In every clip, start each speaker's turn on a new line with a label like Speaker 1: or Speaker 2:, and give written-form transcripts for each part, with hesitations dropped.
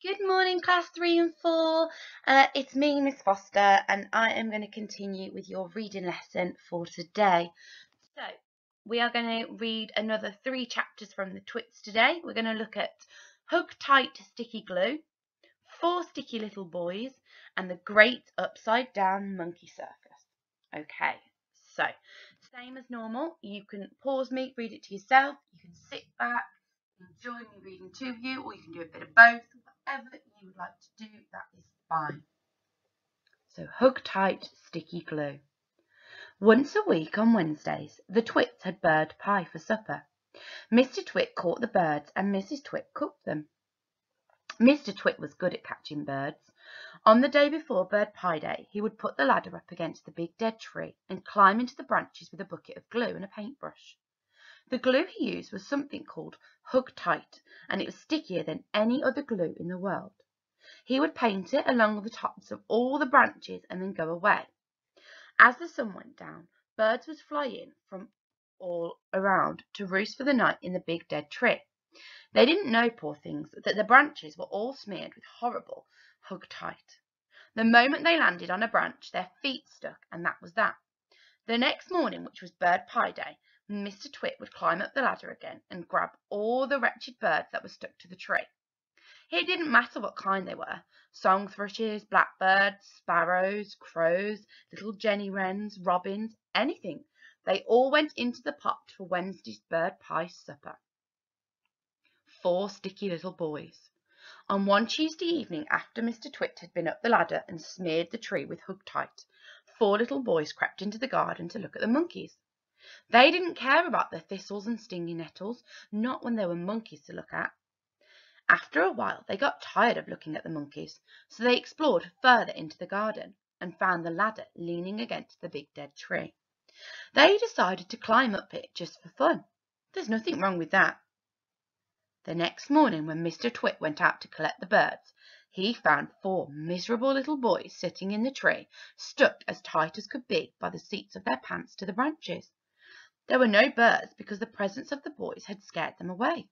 Speaker 1: Good morning, class 3 and 4. It's me, Miss Foster, and I am going to continue with your reading lesson for today. So, we are going to read another 3 chapters from the Twits today. We're going to look at Hug Tight Sticky Glue, 4 Sticky Little Boys, and the Great Upside Down Monkey Circus. Okay, so, same as normal, you can pause me, read it to yourself, you can sit back, enjoy me reading to you, or you can do a bit of both. Whatever you would like to do, that is fine. So, Hug Tight Sticky Glue. Once a week on Wednesdays, the Twits had bird pie for supper. Mr. Twit caught the birds and Mrs. Twit cooked them. Mr. Twit was good at catching birds. On the day before Bird Pie Day, he would put the ladder up against the big dead tree and climb into the branches with a bucket of glue and a paintbrush. The glue he used was something called Hug Tight, and it was stickier than any other glue in the world. He would paint it along the tops of all the branches and then go away. As the sun went down, birds would fly in from all around to roost for the night in the big dead tree. They didn't know, poor things, that the branches were all smeared with horrible Hug Tight. The moment they landed on a branch, their feet stuck, and that was that. The next morning, which was Bird Pie Day, Mr. Twit would climb up the ladder again and grab all the wretched birds that were stuck to the tree. It didn't matter what kind they were, song thrushes, blackbirds, sparrows, crows, little jenny wrens, robins, anything. They all went into the pot for Wednesday's bird pie supper. 4 sticky little boys. On one Tuesday evening, after Mr. Twit had been up the ladder and smeared the tree with Hug Tight, 4 little boys crept into the garden to look at the monkeys. They didn't care about the thistles and stinging nettles, not when there were monkeys to look at. After a while, they got tired of looking at the monkeys, so they explored further into the garden and found the ladder leaning against the big dead tree. They decided to climb up it just for fun. There's nothing wrong with that. The next morning, when Mr. Twit went out to collect the birds, he found 4 miserable little boys sitting in the tree, stuck as tight as could be by the seats of their pants to the branches. There were no birds because the presence of the boys had scared them away.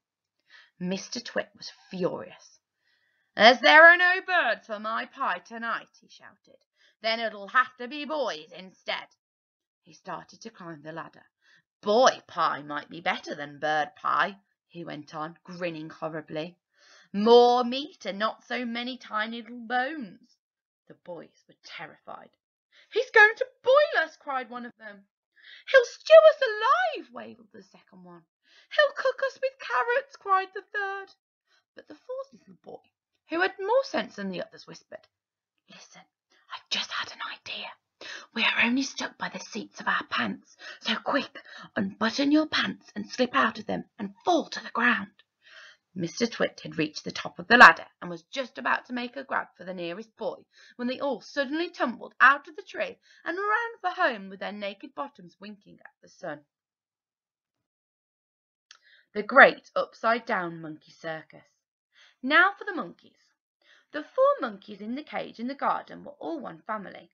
Speaker 1: Mr. Twit was furious. "As there are no birds for my pie tonight," he shouted, "then it'll have to be boys instead." He started to climb the ladder. "Boy pie might be better than bird pie," he went on, grinning horribly. "More meat and not so many tiny little bones." The boys were terrified. "He's going to boil us," cried one of them. "He'll stew us alive," wailed the second one. "He'll cook us with carrots," cried the third. But the 4th little boy, who had more sense than the others, whispered, "Listen, I've just had an idea. We are only stuck by the seats of our pants, so quick, unbutton your pants and slip out of them and fall to the ground." Mr. Twit had reached the top of the ladder and was just about to make a grab for the nearest boy when they all suddenly tumbled out of the tree and ran for home with their naked bottoms winking at the sun. The Great Upside Down Monkey Circus. Now for the monkeys. The 4 monkeys in the cage in the garden were all one family.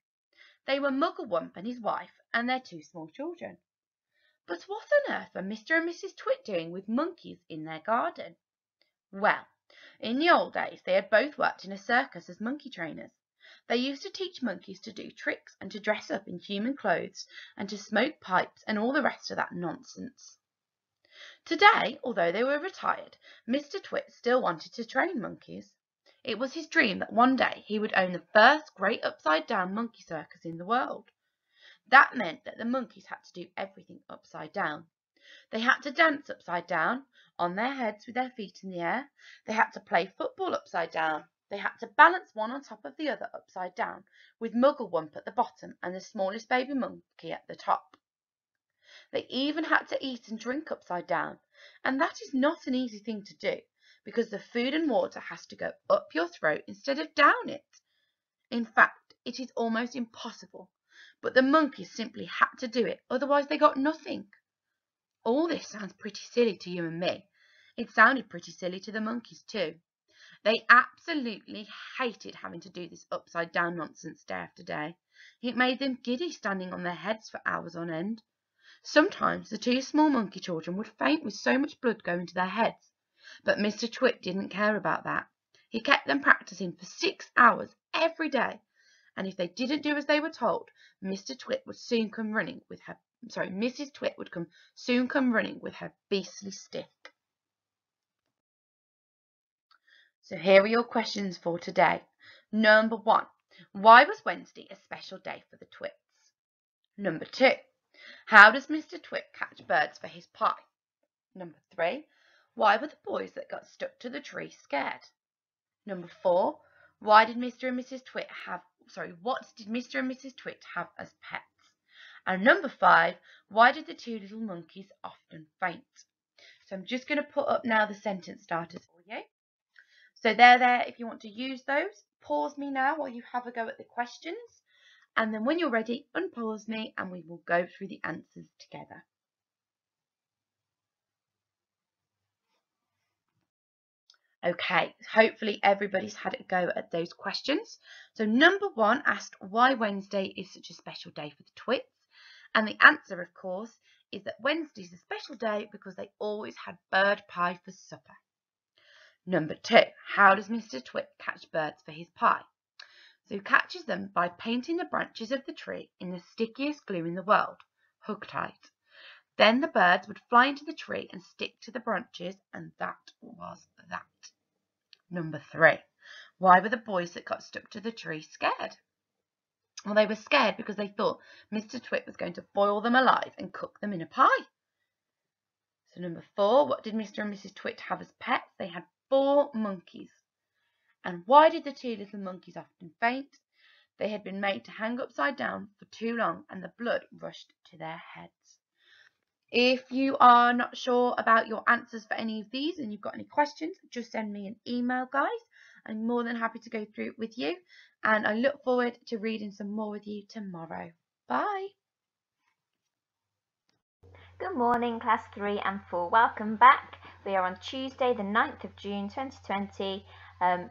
Speaker 1: They were Mugglewump and his wife and their 2 small children. But what on earth were Mr. and Mrs. Twit doing with monkeys in their garden? Well, in the old days they had both worked in a circus as monkey trainers. They used to teach monkeys to do tricks and to dress up in human clothes and to smoke pipes and all the rest of that nonsense. Today, although they were retired, Mr. Twit still wanted to train monkeys. It was his dream that one day he would own the first great upside-down monkey circus in the world. That meant that the monkeys had to do everything upside down. They had to dance upside down, on their heads with their feet in the air. They had to play football upside down. They had to balance one on top of the other upside down, with Mugglewump at the bottom and the smallest baby monkey at the top. They even had to eat and drink upside down, and that is not an easy thing to do, because the food and water has to go up your throat instead of down it. In fact, it is almost impossible, but the monkeys simply had to do it, otherwise they got nothing. All this sounds pretty silly to you and me. It sounded pretty silly to the monkeys too. They absolutely hated having to do this upside down nonsense day after day. It made them giddy standing on their heads for hours on end. Sometimes the 2 small monkey children would faint with so much blood going to their heads, but Mr. Twit didn't care about that. He kept them practicing for 6 hours every day, and if they didn't do as they were told, Mr. Twit would soon come running with her. Mrs. Twit would soon come running with her beastly stick. So here are your questions for today. Number 1. Why was Wednesday a special day for the Twits? Number 2. How does Mr. Twit catch birds for his pie? Number 3. Why were the boys that got stuck to the tree scared? Number 4. What did Mr. and Mrs. Twit have as pets? And number 5. Why did the 2 little monkeys often faint? So I'm just going to put up now the sentence starters for you. So they're there if you want to use those. Pause me now while you have a go at the questions. And then when you're ready, unpause me and we will go through the answers together. Okay, hopefully everybody's had a go at those questions. So number 1 asked why Wednesday is such a special day for the Twits. And the answer, of course, is that Wednesday's a special day because they always had bird pie for supper. Number 2, how does Mr. Twit catch birds for his pie? So he catches them by painting the branches of the tree in the stickiest glue in the world, Hogtight. Then the birds would fly into the tree and stick to the branches, and that was that. Number 3, why were the boys that got stuck to the tree scared? Well, they were scared because they thought Mr. Twit was going to boil them alive and cook them in a pie. So number 4, what did Mr. and Mrs. Twit have as pets? They had 4 monkeys. And why did the 2 little monkeys often faint? They had been made to hang upside down for too long and the blood rushed to their heads. If you are not sure about your answers for any of these and you've got any questions, just send me an email, guys. I'm more than happy to go through it with you, and I look forward to reading some more with you tomorrow. Bye.
Speaker 2: Good morning, class 3 and 4. Welcome back. We are on Tuesday, the 9th of June 2020.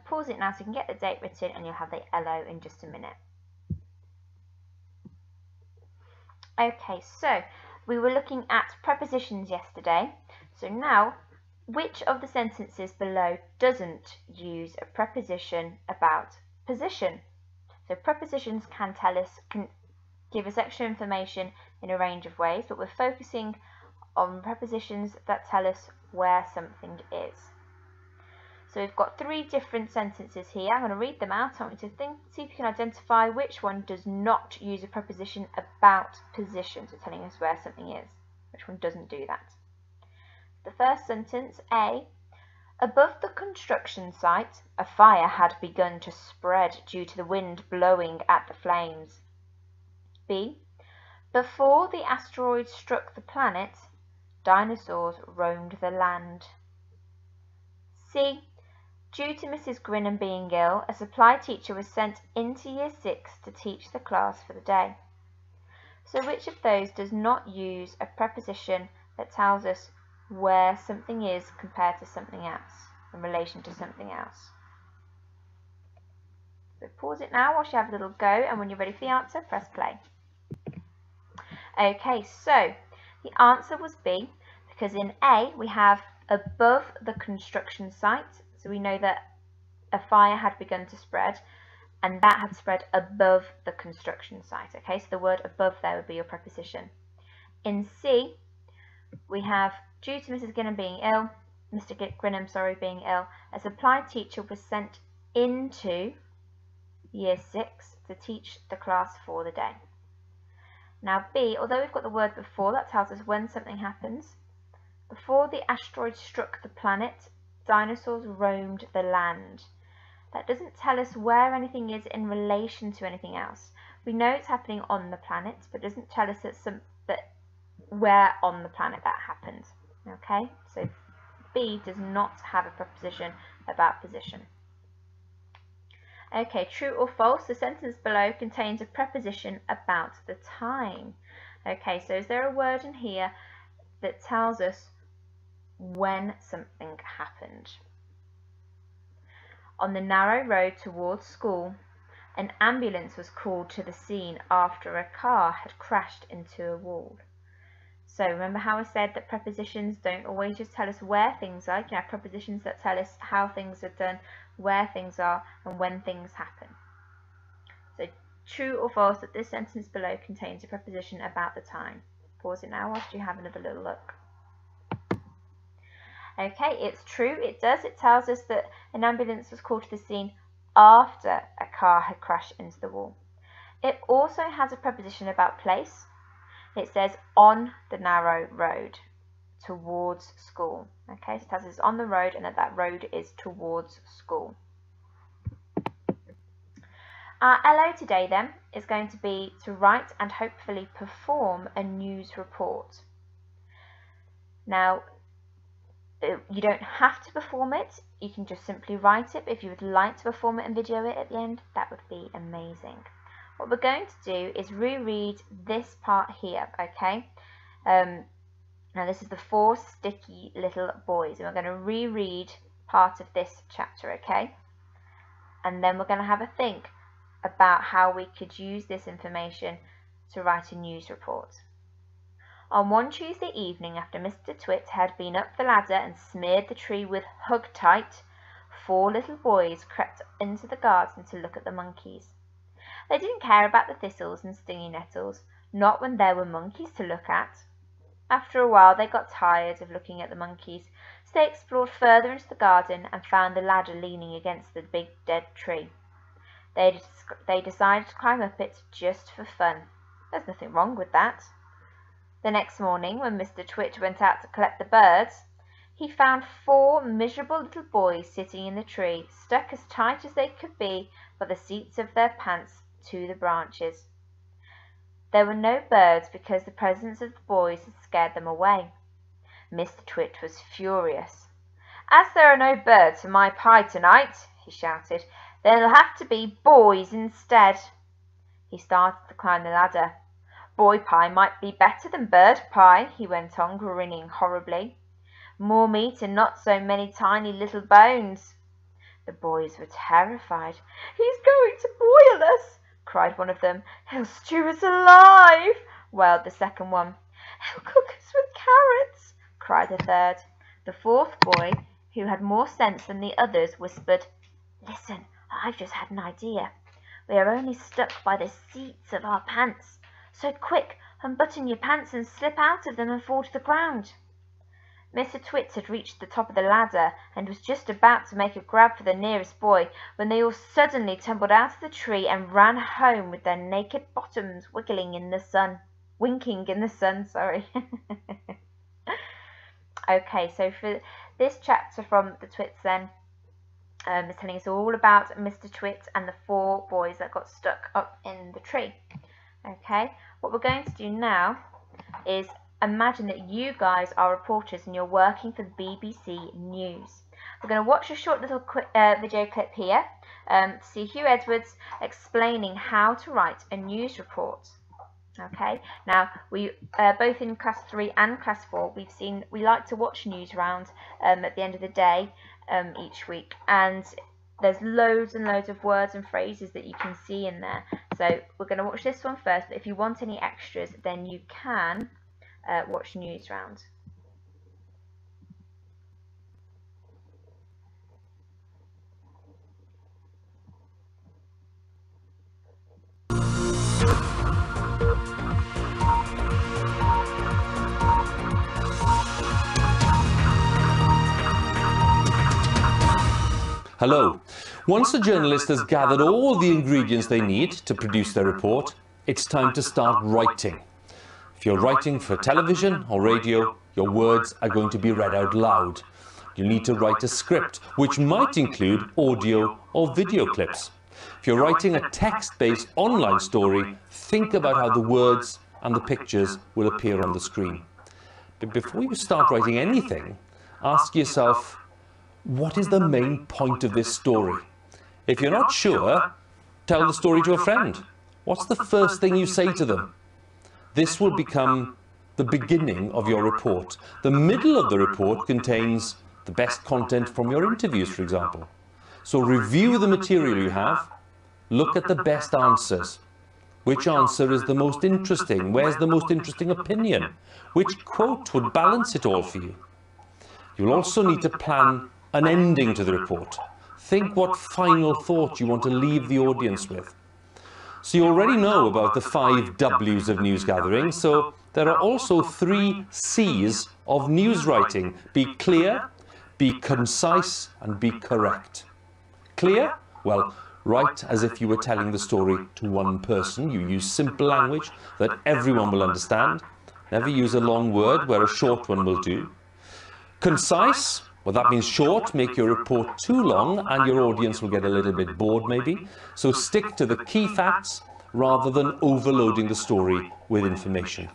Speaker 2: Pause it now so you can get the date written and you'll have the LO in just a minute. Okay, so we were looking at prepositions yesterday. So now, which of the sentences below doesn't use a preposition about position? So prepositions can give us extra information in a range of ways, but we're focusing on prepositions that tell us where something is. So we've got 3 different sentences here. I'm going to read them out. I want you to see if you can identify which one does not use a preposition about position, so telling us where something is. Which one doesn't do that? The first sentence, A. Above the construction site, a fire had begun to spread due to the wind blowing at the flames. B. Before the asteroid struck the planet, dinosaurs roamed the land. C. Due to Mrs. Grinham being ill, a supply teacher was sent into Year 6 to teach the class for the day. So which of those does not use a preposition that tells us where something is compared to something else, in relation to something else? So pause it now whilst you have a little go, and when you're ready for the answer, press play. Okay, so the answer was B, because in A we have above the construction site, so we know that a fire had begun to spread, and that had spread above the construction site. Okay, so the word above there would be your preposition. In C, we have due to Mrs. Grinham being ill, being ill, a supply teacher was sent into Year 6 to teach the class for the day. Now B, although we've got the word before, that tells us when something happens. Before the asteroid struck the planet, dinosaurs roamed the land. That doesn't tell us where anything is in relation to anything else. We know it's happening on the planet, but it doesn't tell us that where on the planet that happened. Okay, so B does not have a preposition about position. Okay, true or false? The sentence below contains a preposition about the time. Okay, so is there a word in here that tells us when something happened? On the narrow road towards school, an ambulance was called to the scene after a car had crashed into a wall. So remember how I said that prepositions don't always just tell us where things are. You have prepositions that tell us how things are done where things are, and when things happen. So true or false that this sentence below contains a preposition about the time. Pause it now whilst you have another little look. Okay, it's true, it does. It tells us that an ambulance was called to the scene after a car had crashed into the wall. It also has a preposition about place. It says on the narrow road towards school. Okay, so it tells us it's on the road and that road is towards school. Our LO today then is going to be to write and hopefully perform a news report. Now, you don't have to perform it, you can just simply write it, but if you would like to perform it and video it at the end, that would be amazing. What we're going to do is reread this part here, okay? Now this is the 4 sticky little boys, and we're going to reread part of this chapter, okay? And then we're going to have a think about how we could use this information to write a news report. On one Tuesday evening, after Mr. Twit had been up the ladder and smeared the tree with Hug-Tight, 4 little boys crept into the garden to look at the monkeys. They didn't care about the thistles and stinging nettles, not when there were monkeys to look at. After a while they got tired of looking at the monkeys, so they explored further into the garden and found the ladder leaning against the big dead tree. They decided to climb up it just for fun. There's nothing wrong with that. The next morning, when Mr. Twit went out to collect the birds, he found 4 miserable little boys sitting in the tree, stuck as tight as they could be by the seats of their pants to the branches. There were no birds because the presence of the boys had scared them away. Mr. Twit was furious. "As there are no birds for my pie tonight," he shouted, "there'll have to be boys instead." He started to climb the ladder. "Boy pie might be better than bird pie," he went on, grinning horribly. "More meat and not so many tiny little bones." The boys were terrified. "He's going to boil us," cried one of them. "He'll stew us alive," wailed the second one. "He'll cook us with carrots," cried the third. The 4th boy, who had more sense than the others, whispered, "Listen, I've just had an idea. We are only stuck by the seats of our pants. So quick, unbutton your pants and slip out of them and fall to the ground." Mr. Twit had reached the top of the ladder and was just about to make a grab for the nearest boy when they all suddenly tumbled out of the tree and ran home with their naked bottoms winking in the sun, sorry. Okay, so for this chapter from the Twits then, it's telling us all about Mr. Twit and the 4 boys that got stuck up in the tree. Okay, what we're going to do now is imagine that you guys are reporters and you're working for the BBC News. We're going to watch a short little video clip here to see Hugh Edwards explaining how to write a news report. Okay, now we both in class 3 and class 4 we like to watch news round at the end of the day each week, and there's loads and loads of words and phrases that you can see in there. So we're going to watch this one first, but if you want any extras then you can watch news round.
Speaker 3: Hello. Once the journalist has gathered all the ingredients they need to produce their report, it's time to start writing. If you're writing for television or radio, your words are going to be read out loud. You need to write a script, which might include audio or video clips. If you're writing a text-based online story, think about how the words and the pictures will appear on the screen. But before you start writing anything, ask yourself, what is the main point of this story? If you're not sure, tell the story to a friend. What's the first thing you say to them? This will become the beginning of your report. The middle of the report contains the best content from your interviews, for example. So review the material you have, look at the best answers. Which answer is the most interesting? Where's the most interesting opinion? Which quote would balance it all for you? You'll also need to plan an ending to the report. think what final thought you want to leave the audience with. So you already know about the 5 W's of news gathering, so there are also 3 C's of news writing. Be clear, be concise, and be correct. Clear? Well, write as if you were telling the story to one person. You use simple language that everyone will understand. Never use a long word where a short one will do. Concise? Well, that means short. Make your report too long and your audience will get a little bit bored maybe. So stick to the key facts rather than overloading the story with information.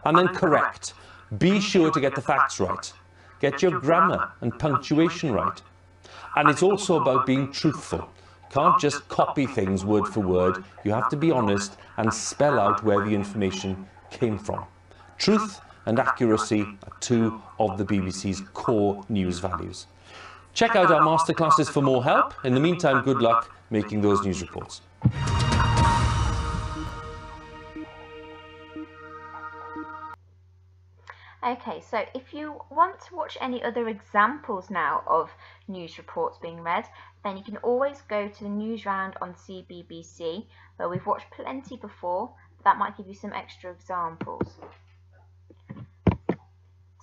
Speaker 3: And then correct. Be sure to get the facts right. Get your grammar and punctuation right. And it's also about being truthful. You can't just copy things word for word. You have to be honest and spell out where the information came from. Truth and accuracy are 2 of the BBC's core news values. Check out our masterclasses for more help. In the meantime, good luck making those news reports.
Speaker 2: Okay, so if you want to watch any other examples now of news reports being read, then you can always go to the news round on CBBC, where we've watched plenty before, but that might give you some extra examples.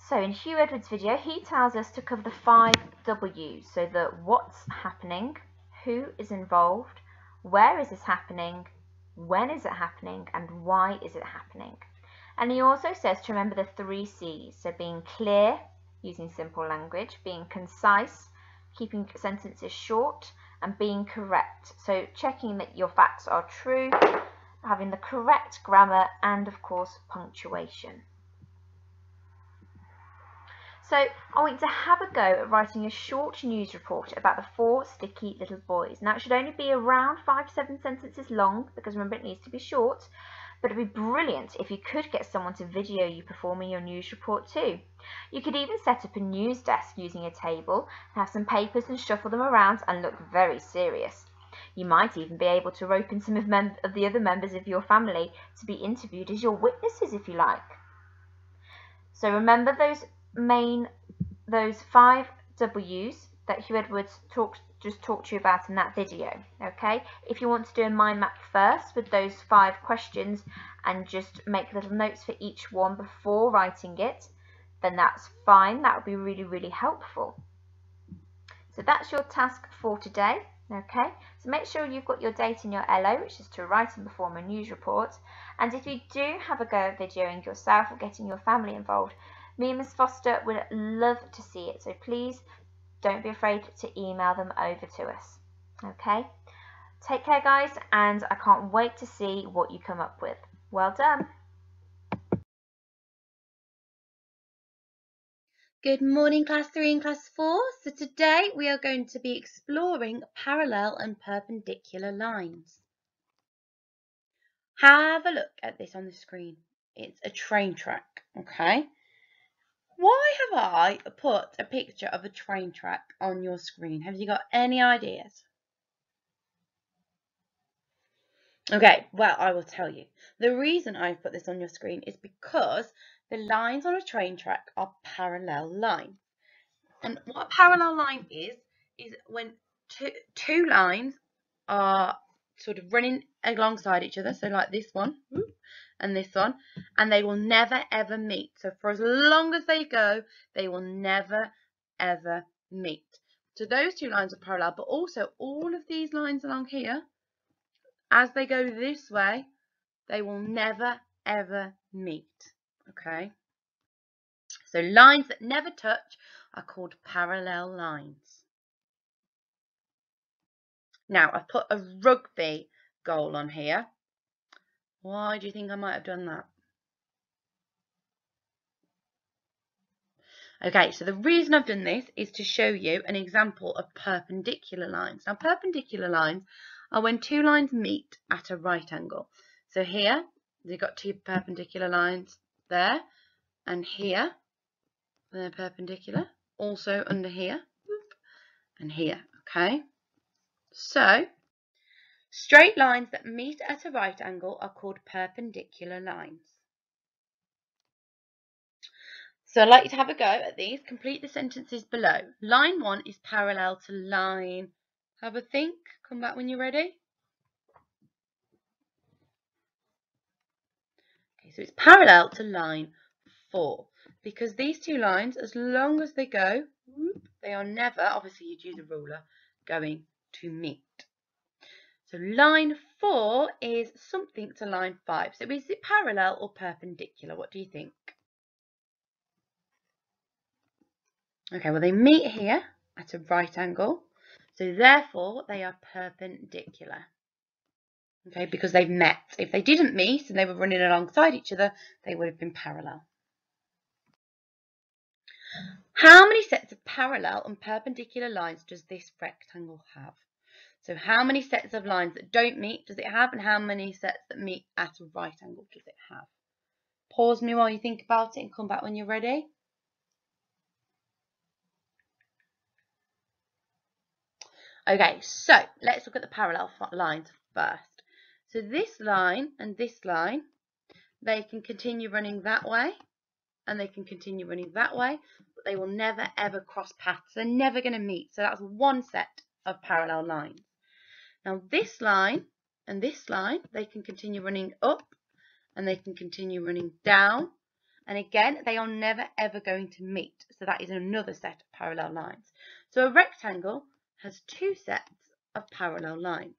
Speaker 2: So in Hugh Edwards' video, he tells us to cover the 5 W's, so the what's happening, who is involved, where is this happening, when is it happening, and why is it happening. And he also says to remember the 3 C's, so being clear, using simple language, being concise, keeping sentences short, and being correct. So checking that your facts are true, having the correct grammar, and of course punctuation. So I want you to have a go at writing a short news report about the 4 sticky little boys. Now it should only be around 5 to 7 sentences long, because remember it needs to be short. But it'd be brilliant if you could get someone to video you performing your news report too. You could even set up a news desk using a table, and have some papers and shuffle them around and look very serious. You might even be able to rope in some of the other members of your family to be interviewed as your witnesses if you like. So remember those 5 W's that Hugh Edwards just talked to you about in that video, okay? If you want to do a mind map first with those 5 questions and just make little notes for each one before writing it, then that's fine. That would be really, really helpful. So that's your task for today, okay? So make sure you've got your date in your LO, which is to write and perform a news report. And if you do have a go at videoing yourself or getting your family involved, me and Miss Foster would love to see it. So please don't be afraid to email them over to us. Okay? Take care, guys, and I can't wait to see what you come up with. Well done.
Speaker 1: Good morning, Class 3 and Class 4. So today we are going to be exploring parallel and perpendicular lines. Have a look at this on the screen. It's a train track, okay? Why have I put a picture of a train track on your screen? Have you got any ideas? Okay, well, I will tell you. The reason I've put this on your screen is because the lines on a train track are parallel lines. And what a parallel line is when two lines are sort of running alongside each other, so like this one and this one, and they will never ever meet. So for as long as they go, they will never ever meet. So those 2 lines are parallel, but also all of these lines along here, as they go this way, they will never ever meet. Okay, so lines that never touch are called parallel lines. Now I've put a rugby goal on here. Why do you think I might have done that? Okay, so the reason I've done this is to show you an example of perpendicular lines. Now, perpendicular lines are when 2 lines meet at a right angle. So here, they've got 2 perpendicular lines there, and here, they're perpendicular. Also under here, and here, okay? So, straight lines that meet at a right angle are called perpendicular lines. So I'd like you to have a go at these. Complete the sentences below. Line 1 is parallel to line Have a think. Come back when you're ready. Okay, so it's parallel to line 4 because these two lines, as long as they go, they are never, obviously you'd use a ruler, going to meet. So line 4 is something to line 5. So is it parallel or perpendicular? What do you think? Okay, well they meet here at a right angle. So therefore they are perpendicular. Okay, because they've met. If they didn't meet and they were running alongside each other, they would have been parallel. How many sets of parallel and perpendicular lines does this rectangle have? So how many sets of lines that don't meet does it have, and how many sets that meet at a right angle does it have? Pause me while you think about it and come back when you're ready. Okay, so let's look at the parallel lines first. So this line and this line, they can continue running that way and they can continue running that way, but they will never ever cross paths. They're never going to meet. So that's one set of parallel lines. Now this line and this line, they can continue running up and they can continue running down. And again, they are never ever going to meet. So that is another set of parallel lines. So a rectangle has two sets of parallel lines.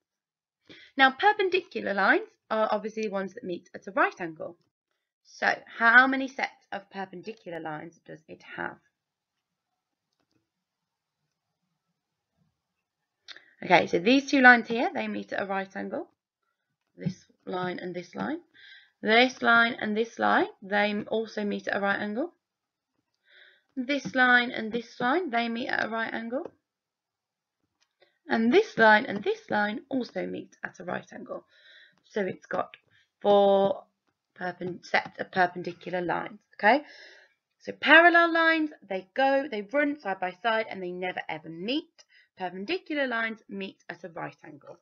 Speaker 1: Now perpendicular lines are obviously the ones that meet at a right angle. So how many sets of perpendicular lines does it have? Okay, so these two lines here, they meet at a right angle. This line and this line. This line and this line, they also meet at a right angle. This line and this line, they meet at a right angle. And this line and this line also meet at a right angle. So it's got four sets of perpendicular lines, okay? So parallel lines, they run side by side and they never ever meet. Perpendicular lines meet at a right angle.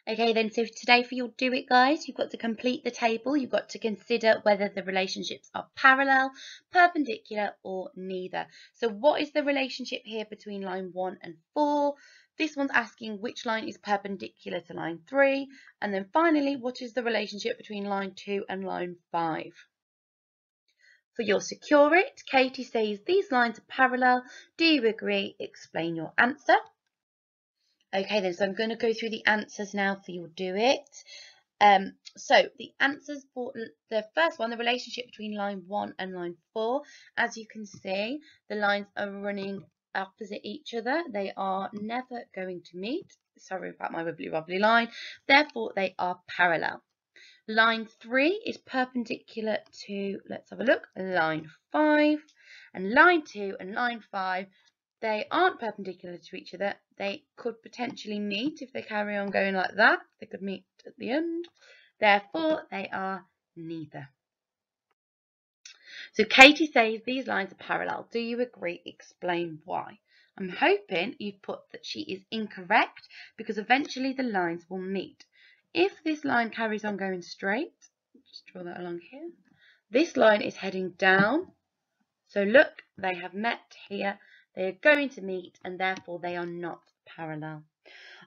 Speaker 1: Okay, then, so today for your Do It, guys, you've got to complete the table. You've got to consider whether the relationships are parallel, perpendicular, or neither. So what is the relationship here between line 1 and 4? This one's asking which line is perpendicular to line 3. And then finally, what is the relationship between line 2 and line 5? For your Secure It, Katie says these lines are parallel. Do you agree? Explain your answer. Okay then, so I'm going to go through the answers now for your Do It. So the answers for the first one, the relationship between line 1 and line 4, as you can see, the lines are running opposite each other. They are never going to meet. Sorry about my wibbly-wobbly line. Therefore, they are parallel. Line 3 is perpendicular to, let's have a look, line 5. And line 2 and line 5, they aren't perpendicular to each other. They could potentially meet if they carry on going like that. They could meet at the end. Therefore, they are neither. So Katie says these lines are parallel. Do you agree? Explain why. I'm hoping you've put that she is incorrect because eventually the lines will meet. If this line carries on going straight, just draw that along here. This line is heading down. So look, they have met here. They are going to meet and therefore they are not parallel.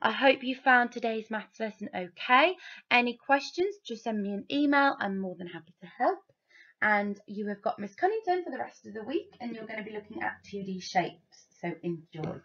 Speaker 1: I hope you found today's maths lesson okay. Any questions, just send me an email. I'm more than happy to help. And you have got Miss Cunnington for the rest of the week and you're going to be looking at 2D shapes. So enjoy.